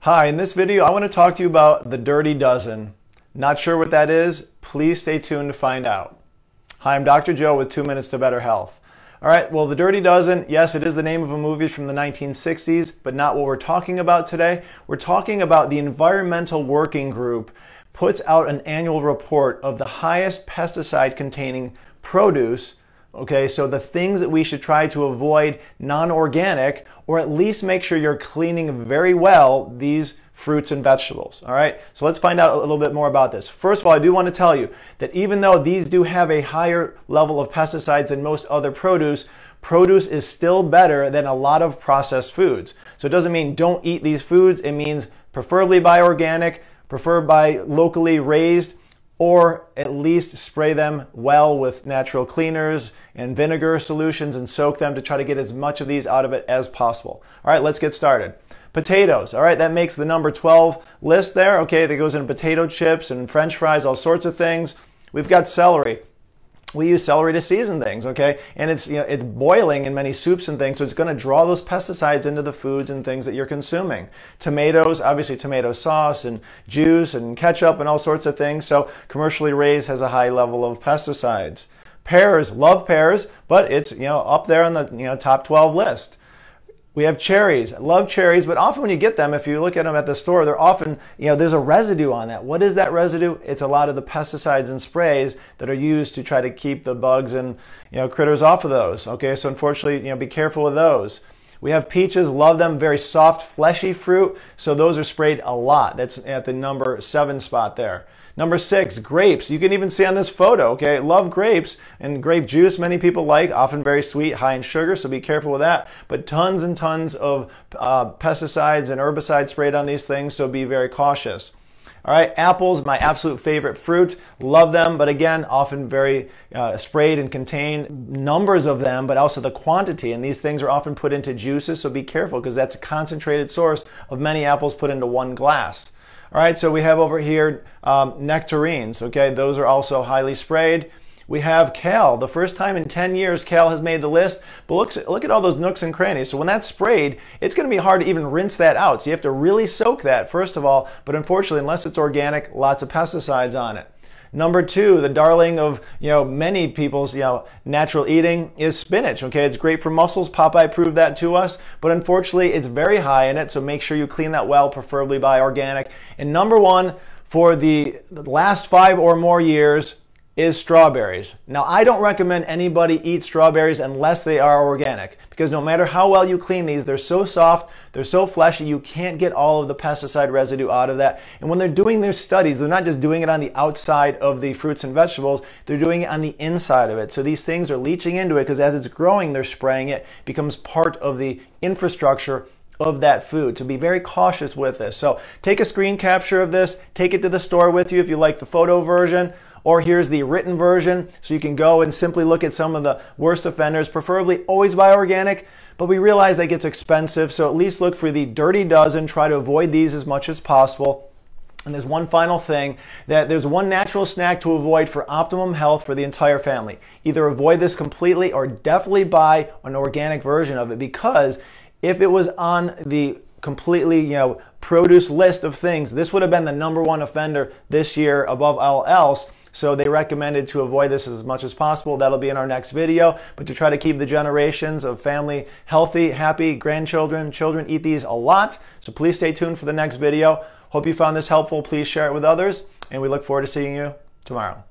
Hi, in this video I want to talk to you about the dirty dozen. Not sure what that is? Please stay tuned to find out. Hi, I'm Dr. Joe with 2 Minutes to Better Health. Alright, well, the Dirty Dozen, yes, it is the name of a movie from the 1960s, but not what we're talking about today. We're talking about the Environmental Working Group puts out an annual report of the highest pesticide containing produce. Okay, so the things that we should try to avoid non-organic, or at least make sure you're cleaning very well these fruits and vegetables. All right, so let's find out a little bit more about this. First of all, I do want to tell you that even though these do have a higher level of pesticides than most other produce, produce is still better than a lot of processed foods. So it doesn't mean don't eat these foods. It means preferably buy organic, prefer buy locally raised, or at least spray them well with natural cleaners and vinegar solutions and soak them to try to get as much of these out of it as possible. All right, let's get started. Potatoes, all right, that makes the number 12 list there. Okay, that goes in potato chips and French fries, all sorts of things. We've got celery. We use celery to season things, okay? And it's, it's boiling in many soups and things, so it's going to draw those pesticides into the foods and things that you're consuming. Tomatoes, obviously tomato sauce and juice and ketchup and all sorts of things. So commercially raised has a high level of pesticides. Pears, love pears, but it's, up there on the, top 12 list. We have cherries. I love cherries, but often when you get them, if you look at them at the store, they're often, there's a residue on that. What is that residue? It's a lot of the pesticides and sprays that are used to try to keep the bugs and, critters off of those. Okay, so unfortunately, be careful with those. We have peaches, love them, very soft, fleshy fruit, so those are sprayed a lot. That's at the number 7 spot there. Number 6, grapes. You can even see on this photo, okay? Love grapes and grape juice many people like, often very sweet, high in sugar, so be careful with that. But tons and tons of pesticides and herbicides sprayed on these things, so be very cautious. All right, apples, my absolute favorite fruit. Love them, but again, often very sprayed and contain numbers of them, but also the quantity. And these things are often put into juices, so be careful because that's a concentrated source of many apples put into one glass. All right, so we have over here nectarines, okay? Those are also highly sprayed. We have kale. The first time in 10 years kale has made the list, but look at all those nooks and crannies. So when that's sprayed, it's going to be hard to even rinse that out. So you have to really soak that, first of all, but unfortunately, unless it's organic, lots of pesticides on it. Number 2, the darling of many people's natural eating is spinach. Okay, it's great for muscles. Popeye proved that to us, but unfortunately, it's very high in it. So make sure you clean that well, preferably by organic. And number 1 for the last 5 or more years is strawberries. Now, I don't recommend anybody eat strawberries unless they are organic, because no matter how well you clean these, they're so soft, they're so fleshy, you can't get all of the pesticide residue out of that. And when they're doing their studies, they're not just doing it on the outside of the fruits and vegetables, they're doing it on the inside of it. So these things are leaching into it because as it's growing, they're spraying it, becomes part of the infrastructure of that food. So be very cautious with this. So take a screen capture of this, take it to the store with you if you like the photo version, or here's the written version, so you can go and simply look at some of the worst offenders, preferably always buy organic, but we realize that gets expensive, so at least look for the dirty dozen, try to avoid these as much as possible. And there's one final thing, that there's one natural snack to avoid for optimum health for the entire family. Either avoid this completely or definitely buy an organic version of it, because if it was on the completely, produce list of things, this would have been the number 1 offender this year above all else. So they recommended to avoid this as much as possible. That'll be in our next video. But to try to keep the generations of family healthy, happy, grandchildren, children eat these a lot. So please stay tuned for the next video. Hope you found this helpful. Please share it with others. And we look forward to seeing you tomorrow.